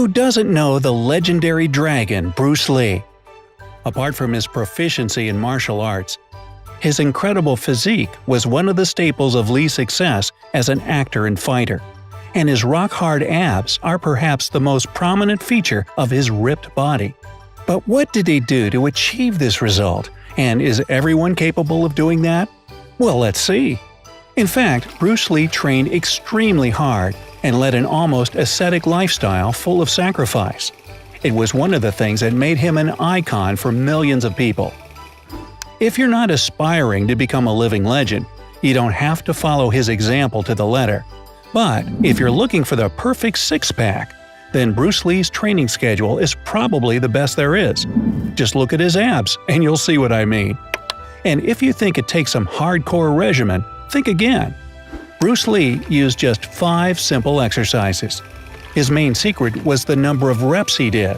Who doesn't know the legendary dragon Bruce Lee? Apart from his proficiency in martial arts, his incredible physique was one of the staples of Lee's success as an actor and fighter, and his rock-hard abs are perhaps the most prominent feature of his ripped body. But what did he do to achieve this result, and is everyone capable of doing that? Well, let's see. In fact, Bruce Lee trained extremely hard and led an almost ascetic lifestyle full of sacrifice. It was one of the things that made him an icon for millions of people. If you're not aspiring to become a living legend, you don't have to follow his example to the letter. But if you're looking for the perfect six-pack, then Bruce Lee's training schedule is probably the best there is. Just look at his abs and you'll see what I mean. And if you think it takes some hardcore regimen, think again. Bruce Lee used just 5 simple exercises. His main secret was the number of reps he did.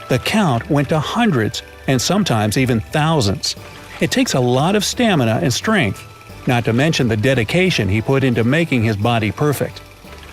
The count went to hundreds and sometimes even thousands. It takes a lot of stamina and strength, not to mention the dedication he put into making his body perfect.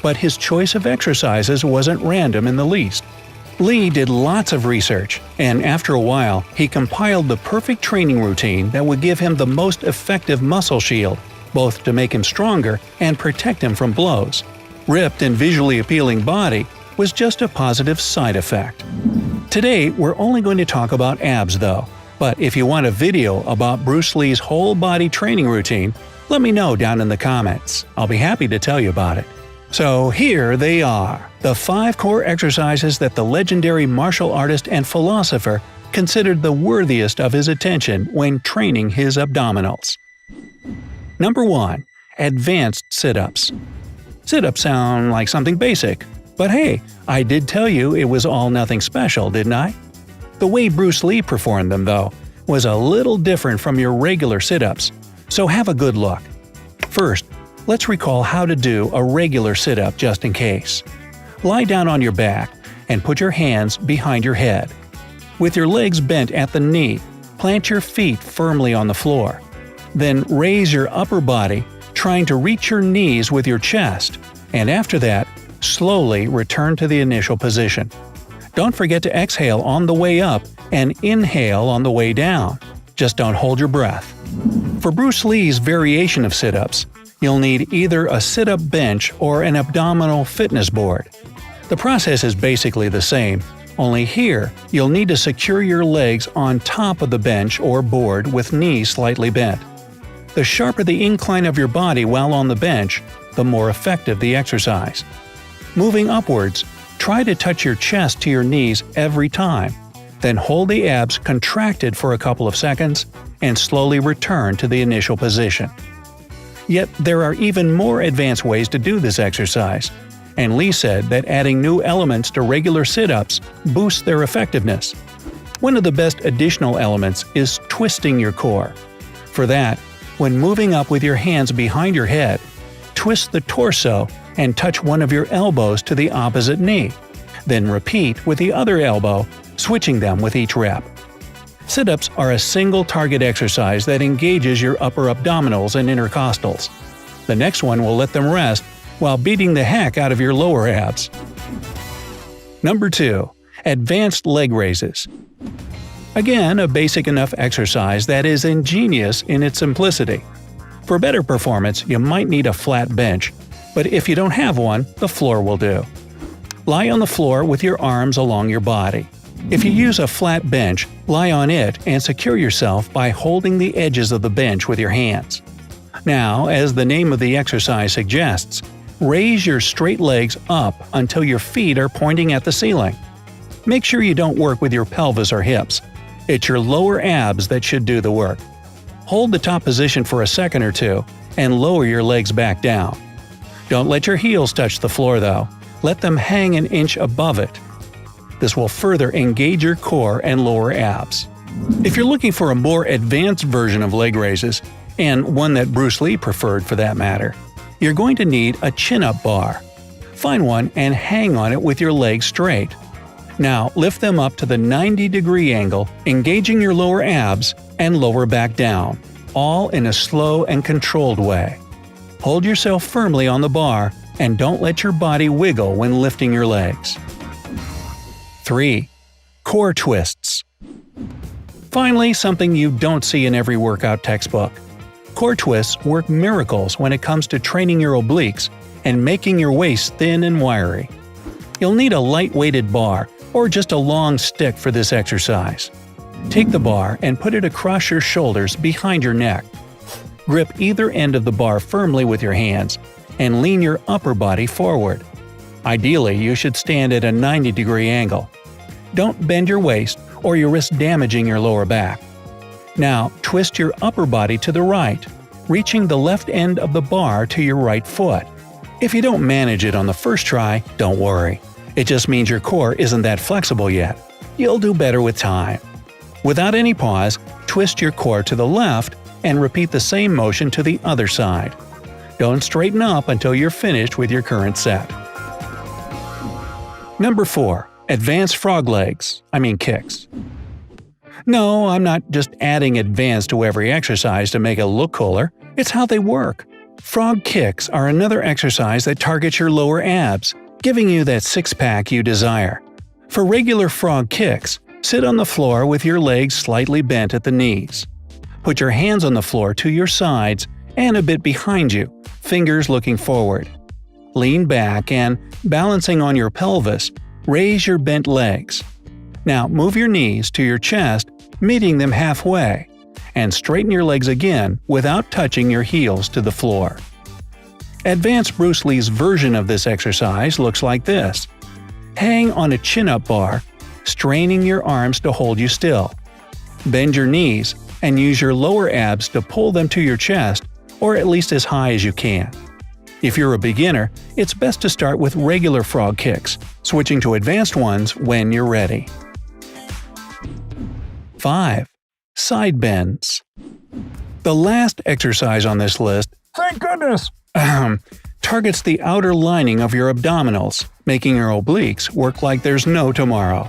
But his choice of exercises wasn't random in the least. Lee did lots of research, and after a while, he compiled the perfect training routine that would give him the most effective muscle shield, both to make him stronger and protect him from blows. Ripped and visually appealing body was just a positive side effect. Today, we're only going to talk about abs though, but if you want a video about Bruce Lee's whole body training routine, let me know down in the comments. I'll be happy to tell you about it. So here they are, the 5 core exercises that the legendary martial artist and philosopher considered the worthiest of his attention when training his abdominals. Number 1. Advanced sit-ups. Sit-ups sound like something basic, but hey, I did tell you it was all nothing special, didn't I? The way Bruce Lee performed them, though, was a little different from your regular sit-ups, so have a good look. First, let's recall how to do a regular sit-up just in case. Lie down on your back and put your hands behind your head. With your legs bent at the knee, plant your feet firmly on the floor. Then raise your upper body, trying to reach your knees with your chest, and after that, slowly return to the initial position. Don't forget to exhale on the way up and inhale on the way down. Just don't hold your breath. For Bruce Lee's variation of sit-ups, you'll need either a sit-up bench or an abdominal fitness board. The process is basically the same, only here you'll need to secure your legs on top of the bench or board with knees slightly bent. The sharper the incline of your body while on the bench, the more effective the exercise. Moving upwards, try to touch your chest to your knees every time. Then hold the abs contracted for a couple of seconds and slowly return to the initial position. Yet there are even more advanced ways to do this exercise, and Lee said that adding new elements to regular sit-ups boosts their effectiveness. One of the best additional elements is twisting your core. For that, when moving up with your hands behind your head, twist the torso and touch one of your elbows to the opposite knee. Then repeat with the other elbow, switching them with each rep. Sit-ups are a single-target exercise that engages your upper abdominals and intercostals. The next one will let them rest while beating the heck out of your lower abs. Number 2. Advanced leg raises. Again, a basic enough exercise that is ingenious in its simplicity. For better performance, you might need a flat bench, but if you don't have one, the floor will do. Lie on the floor with your arms along your body. If you use a flat bench, lie on it and secure yourself by holding the edges of the bench with your hands. Now, as the name of the exercise suggests, raise your straight legs up until your feet are pointing at the ceiling. Make sure you don't work with your pelvis or hips. It's your lower abs that should do the work. Hold the top position for a second or two and lower your legs back down. Don't let your heels touch the floor though. Let them hang an inch above it. This will further engage your core and lower abs. If you're looking for a more advanced version of leg raises, and one that Bruce Lee preferred for that matter, you're going to need a chin-up bar. Find one and hang on it with your legs straight. Now lift them up to the 90-degree angle, engaging your lower abs, and lower back down, all in a slow and controlled way. Hold yourself firmly on the bar and don't let your body wiggle when lifting your legs. 3. Core twists. Finally, something you don't see in every workout textbook. Core twists work miracles when it comes to training your obliques and making your waist thin and wiry. You'll need a light-weighted bar or just a long stick for this exercise. Take the bar and put it across your shoulders behind your neck. Grip either end of the bar firmly with your hands and lean your upper body forward. Ideally, you should stand at a 90-degree angle. Don't bend your waist or you risk damaging your lower back. Now, twist your upper body to the right, reaching the left end of the bar to your right foot. If you don't manage it on the first try, don't worry. It just means your core isn't that flexible yet. You'll do better with time. Without any pause, twist your core to the left and repeat the same motion to the other side. Don't straighten up until you're finished with your current set. Number 4. Advanced frog legs, kicks. No, I'm not just adding advanced to every exercise to make it look cooler. It's how they work. Frog kicks are another exercise that targets your lower abs, giving you that six-pack you desire. For regular frog kicks, sit on the floor with your legs slightly bent at the knees. Put your hands on the floor to your sides and a bit behind you, fingers looking forward. Lean back and, balancing on your pelvis, raise your bent legs. Now move your knees to your chest, meeting them halfway, and straighten your legs again without touching your heels to the floor. Advanced Bruce Lee's version of this exercise looks like this. Hang on a chin-up bar, straining your arms to hold you still. Bend your knees and use your lower abs to pull them to your chest, or at least as high as you can. If you're a beginner, it's best to start with regular frog kicks, switching to advanced ones when you're ready. 5. Side bends. The last exercise on this list, thank goodness, targets the outer lining of your abdominals, making your obliques work like there's no tomorrow.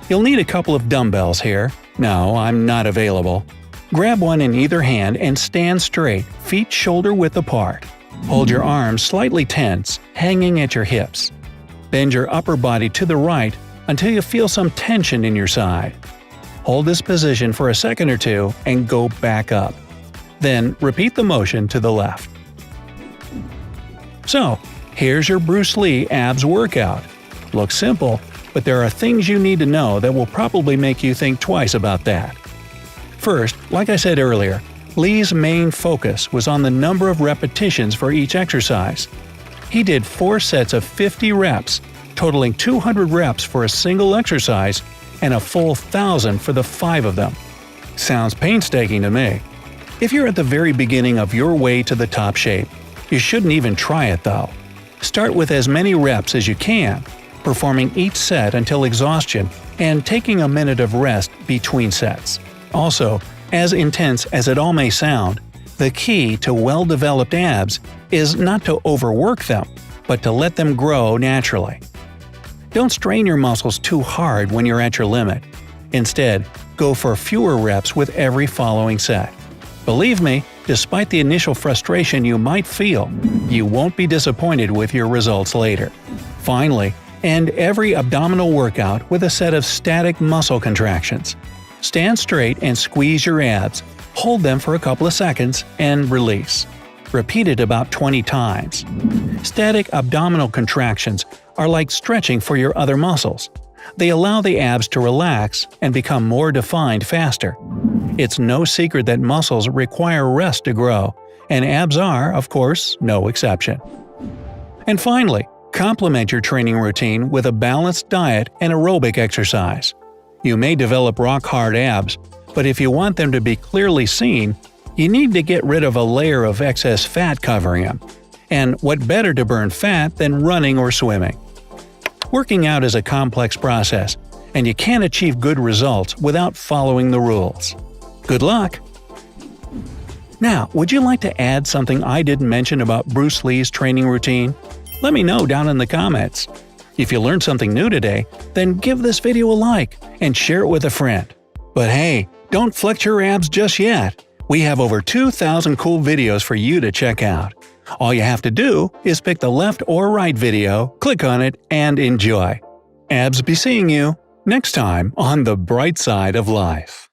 You'll need a couple of dumbbells here. No, I'm not available. Grab one in either hand and stand straight, feet shoulder-width apart. Hold your arms slightly tense, hanging at your hips. Bend your upper body to the right until you feel some tension in your side. Hold this position for a second or two and go back up. Then repeat the motion to the left. So, here's your Bruce Lee abs workout. Looks simple, but there are things you need to know that will probably make you think twice about that. First, like I said earlier, Lee's main focus was on the number of repetitions for each exercise. He did 4 sets of 50 reps, totaling 200 reps for a single exercise and a full 1,000 for the 5 of them. Sounds painstaking to me. If you're at the very beginning of your way to the top shape, you shouldn't even try it though. Start with as many reps as you can, performing each set until exhaustion and taking a minute of rest between sets. Also, as intense as it all may sound, the key to well-developed abs is not to overwork them, but to let them grow naturally. Don't strain your muscles too hard when you're at your limit. Instead, go for fewer reps with every following set. Believe me, despite the initial frustration you might feel, you won't be disappointed with your results later. Finally, end every abdominal workout with a set of static muscle contractions. Stand straight and squeeze your abs, hold them for a couple of seconds, and release. Repeat it about 20 times. Static abdominal contractions are like stretching for your other muscles. They allow the abs to relax and become more defined faster. It's no secret that muscles require rest to grow, and abs are, of course, no exception. And finally, complement your training routine with a balanced diet and aerobic exercise. You may develop rock-hard abs, but if you want them to be clearly seen, you need to get rid of a layer of excess fat covering them. And what better to burn fat than running or swimming? Working out is a complex process, and you can't achieve good results without following the rules. Good luck! Now, would you like to add something I didn't mention about Bruce Lee's training routine? Let me know down in the comments. If you learned something new today, then give this video a like and share it with a friend. But hey, don't flex your abs just yet. We have over 2,000 cool videos for you to check out. All you have to do is pick the left or right video, click on it, and enjoy. Abs be seeing you! Next time on The Bright Side of Life.